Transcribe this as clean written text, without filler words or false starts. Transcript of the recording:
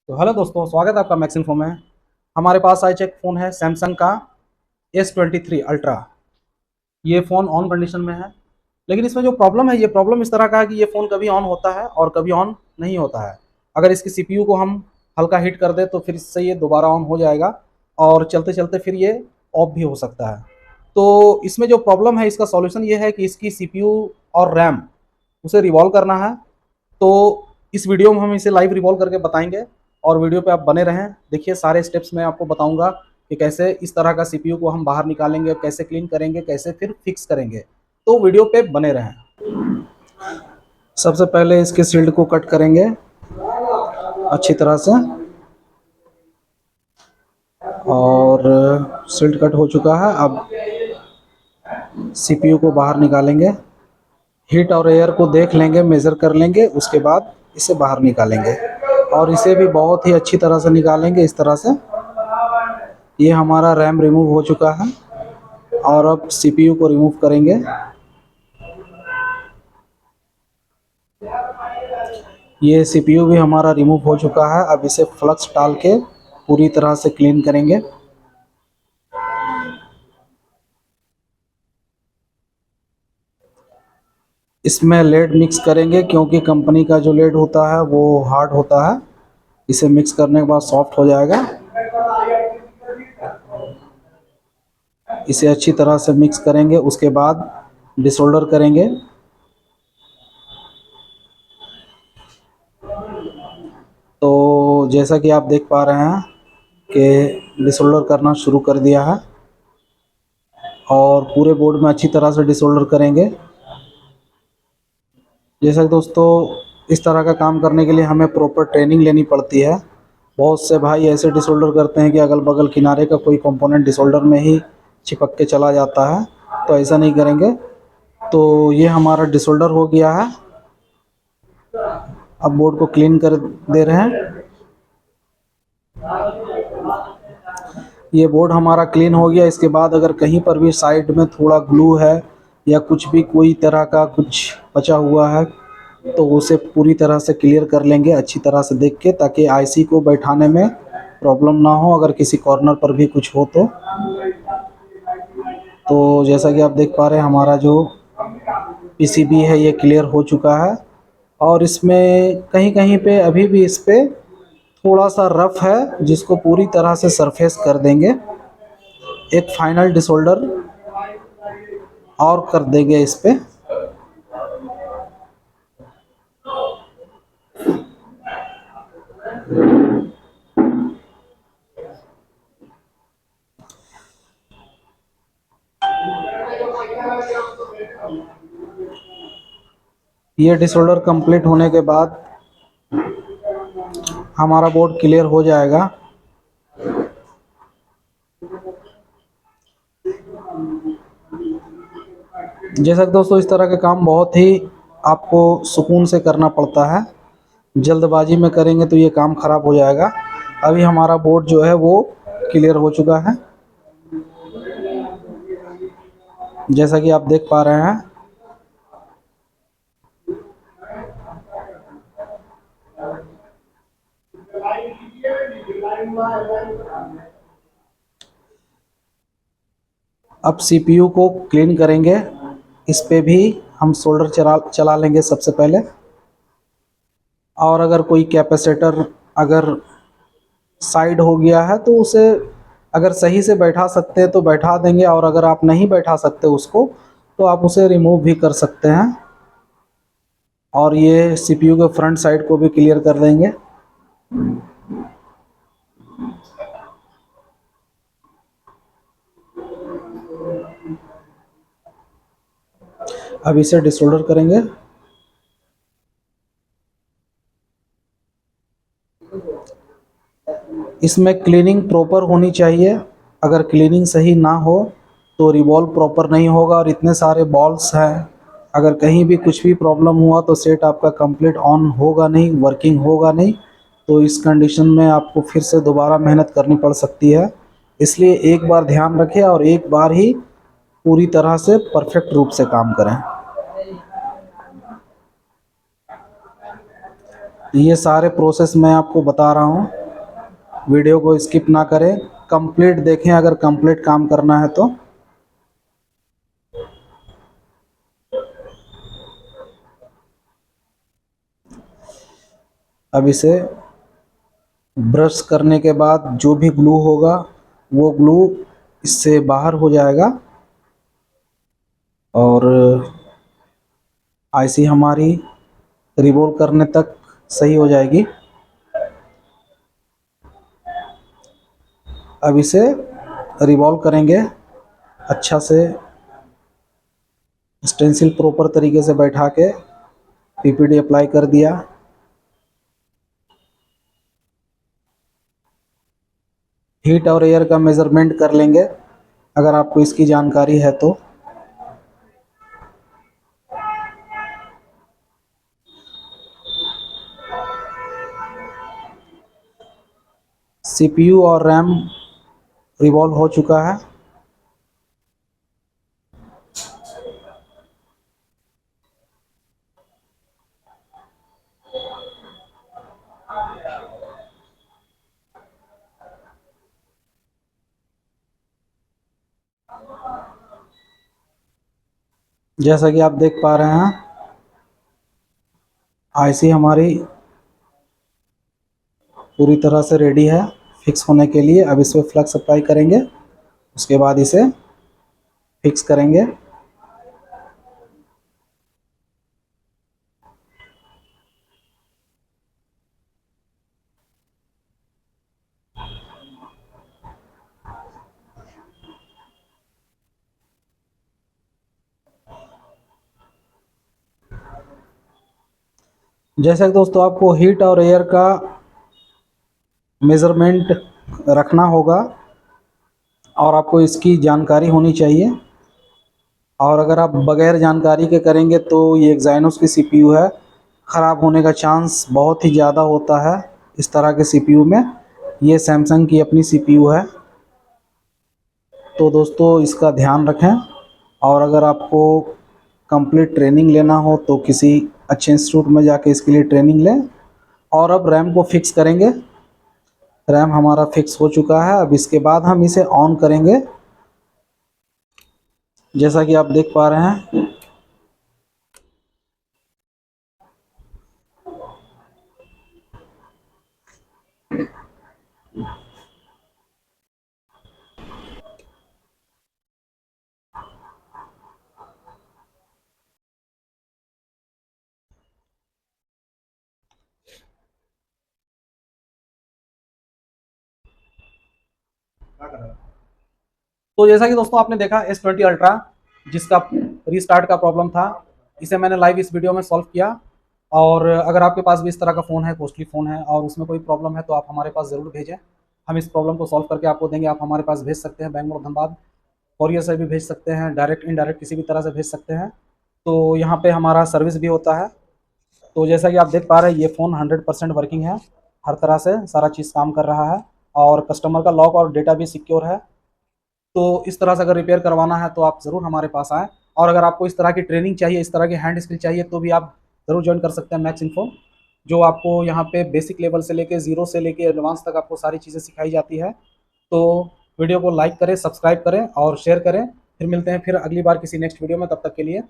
तो हेलो दोस्तों, स्वागत है आपका मैक्स इन्फो में। हमारे पास आज एक फ़ोन है सैमसंग का S23 अल्ट्रा। ये फ़ोन ऑन कंडीशन में है, लेकिन इसमें जो प्रॉब्लम है, ये प्रॉब्लम इस तरह का है कि ये फ़ोन कभी ऑन होता है और कभी ऑन नहीं होता है। अगर इसकी सीपीयू को हम हल्का हीट कर दें तो फिर इससे ये दोबारा ऑन हो जाएगा और चलते चलते फिर ये ऑफ भी हो सकता है। तो इसमें जो प्रॉब्लम है, इसका सॉल्यूशन ये है कि इसकी सीपीयू और रैम उसे रिवॉल्व करना है। तो इस वीडियो में हम इसे लाइव रिवॉल्व करके बताएंगे और वीडियो पे आप बने रहें। देखिए, सारे स्टेप्स मैं आपको बताऊंगा कि कैसे इस तरह का सीपीयू को हम बाहर निकालेंगे, कैसे क्लीन करेंगे, कैसे फिर फिक्स करेंगे। तो वीडियो पे बने रहें। सबसे पहले इसके शील्ड को कट करेंगे अच्छी तरह से, और शील्ड कट हो चुका है। अब सीपीयू को बाहर निकालेंगे, हीट और एयर को देख लेंगे, मेज़र कर लेंगे, उसके बाद इसे बाहर निकालेंगे और इसे भी बहुत ही अच्छी तरह से निकालेंगे इस तरह से। ये हमारा रैम रिमूव हो चुका है और अब सीपीयू को रिमूव करेंगे। ये सीपीयू भी हमारा रिमूव हो चुका है। अब इसे फ्लक्स डाल के पूरी तरह से क्लीन करेंगे। इसमें लेड मिक्स करेंगे क्योंकि कंपनी का जो लेड होता है वो हार्ड होता है। इसे मिक्स करने के बाद सॉफ्ट हो जाएगा। इसे अच्छी तरह से मिक्स करेंगे, उसके बाद डिसोल्डर करेंगे। तो जैसा कि आप देख पा रहे हैं कि डिसोल्डर करना शुरू कर दिया है और पूरे बोर्ड में अच्छी तरह से डिसोल्डर करेंगे। जैसा कि दोस्तों, इस तरह का काम करने के लिए हमें प्रॉपर ट्रेनिंग लेनी पड़ती है। बहुत से भाई ऐसे डिसोल्डर करते हैं कि अगल बगल किनारे का कोई कंपोनेंट डिसोल्डर में ही चिपक के चला जाता है, तो ऐसा नहीं करेंगे। तो ये हमारा डिसोल्डर हो गया है। अब बोर्ड को क्लीन कर दे रहे हैं। ये बोर्ड हमारा क्लीन हो गया। इसके बाद अगर कहीं पर भी साइड में थोड़ा ग्लू है या कुछ भी कोई तरह का कुछ बचा हुआ है तो उसे पूरी तरह से क्लियर कर लेंगे अच्छी तरह से देख के, ताकि आईसी को बैठाने में प्रॉब्लम ना हो अगर किसी कॉर्नर पर भी कुछ हो तो जैसा कि आप देख पा रहे हैं, हमारा जो पीसीबी है ये क्लियर हो चुका है और इसमें कहीं कहीं पे अभी भी इस पे थोड़ा सा रफ है, जिसको पूरी तरह से सरफेस कर देंगे। एक फाइनल डिसोल्डर और कर देंगे इस पे। ये डिसोल्डर कंप्लीट होने के बाद हमारा बोर्ड क्लियर हो जाएगा। जैसा कि दोस्तों, इस तरह का काम बहुत ही आपको सुकून से करना पड़ता है। जल्दबाजी में करेंगे तो ये काम खराब हो जाएगा। अभी हमारा बोर्ड जो है वो क्लियर हो चुका है, जैसा कि आप देख पा रहे हैं। अब सीपीयू को क्लीन करेंगे। इस पे भी हम सोल्डर चला लेंगे सबसे पहले, और अगर कोई कैपेसिटर अगर साइड हो गया है तो उसे अगर सही से बैठा सकते हैं तो बैठा देंगे, और अगर आप नहीं बैठा सकते उसको तो आप उसे रिमूव भी कर सकते हैं। और ये सीपीयू के फ्रंट साइड को भी क्लियर कर देंगे। अब इसे डिसोल्डर करेंगे। इसमें क्लीनिंग प्रॉपर होनी चाहिए। अगर क्लीनिंग सही ना हो तो रिवॉल्व प्रॉपर नहीं होगा, और इतने सारे बॉल्स हैं, अगर कहीं भी कुछ भी प्रॉब्लम हुआ तो सेट आपका कंप्लीट ऑन होगा नहीं, वर्किंग होगा नहीं। तो इस कंडीशन में आपको फिर से दोबारा मेहनत करनी पड़ सकती है। इसलिए एक बार ध्यान रखें और एक बार ही पूरी तरह से परफेक्ट रूप से काम करें। ये सारे प्रोसेस मैं आपको बता रहा हूँ, वीडियो को स्किप ना करें, कंप्लीट देखें अगर कंप्लीट काम करना है तो। अब इसे ब्रश करने के बाद जो भी ग्लू होगा वो ग्लू इससे बाहर हो जाएगा और आईसी हमारी रिवॉल्व करने तक सही हो जाएगी। अब इसे रिवॉल्व करेंगे अच्छा से, स्टेंसिल प्रॉपर तरीके से बैठा के पीपीडी अप्लाई कर दिया। हीट और एयर का मेज़रमेंट कर लेंगे अगर आपको इसकी जानकारी है तो। सीपीयू और रैम रिवॉल्व हो चुका है। जैसा कि आप देख पा रहे हैं आईसी हमारी पूरी तरह से रेडी है फिक्स होने के लिए। अब इसमें फ्लक्स अप्लाई करेंगे, उसके बाद इसे फिक्स करेंगे। जैसा कि दोस्तों आपको हीट और एयर का मेज़रमेंट रखना होगा और आपको इसकी जानकारी होनी चाहिए, और अगर आप बगैर जानकारी के करेंगे तो ये एक्साइनोस की सीपीयू है, ख़राब होने का चांस बहुत ही ज़्यादा होता है इस तरह के सीपीयू में। ये सैमसंग की अपनी सीपीयू है, तो दोस्तों इसका ध्यान रखें। और अगर आपको कंप्लीट ट्रेनिंग लेना हो तो किसी अच्छे इंस्टीट्यूट में जाके इसके लिए ट्रेनिंग लें। और अब रैम को फिक्स करेंगे। रैम हमारा फिक्स हो चुका है, अब इसके बाद हम इसे ऑन करेंगे जैसा कि आप देख पा रहे हैं। तो जैसा कि दोस्तों आपने देखा S20 अल्ट्रा जिसका रीस्टार्ट का प्रॉब्लम था, इसे मैंने लाइव इस वीडियो में सॉल्व किया। और अगर आपके पास भी इस तरह का फ़ोन है, कॉस्टली फ़ोन है और उसमें कोई प्रॉब्लम है तो आप हमारे पास ज़रूर भेजें, हम इस प्रॉब्लम को सॉल्व करके आपको देंगे। आप हमारे पास भेज सकते हैं बैंगलोर, धनबाद, कोरियर से भी भेज सकते हैं, डायरेक्ट इनडायरेक्ट किसी भी तरह से भेज सकते हैं। तो यहाँ पे हमारा सर्विस भी होता है। तो जैसा कि आप देख पा रहे हैं ये फ़ोन 100% वर्किंग है, हर तरह से सारा चीज़ काम कर रहा है और कस्टमर का लॉक और डेटा भी सिक्योर है। तो इस तरह से अगर रिपेयर करवाना है तो आप ज़रूर हमारे पास आएँ। और अगर आपको इस तरह की ट्रेनिंग चाहिए, इस तरह की हैंड स्किल चाहिए तो भी आप ज़रूर ज्वाइन कर सकते हैं मैक्स इन्फो, जो आपको यहाँ पे बेसिक लेवल से लेके ज़ीरो से लेके एडवांस तक आपको सारी चीज़ें सिखाई जाती है। तो वीडियो को लाइक करें, सब्सक्राइब करें और शेयर करें। फिर मिलते हैं फिर अगली बार किसी नेक्स्ट वीडियो में, तब तक के लिए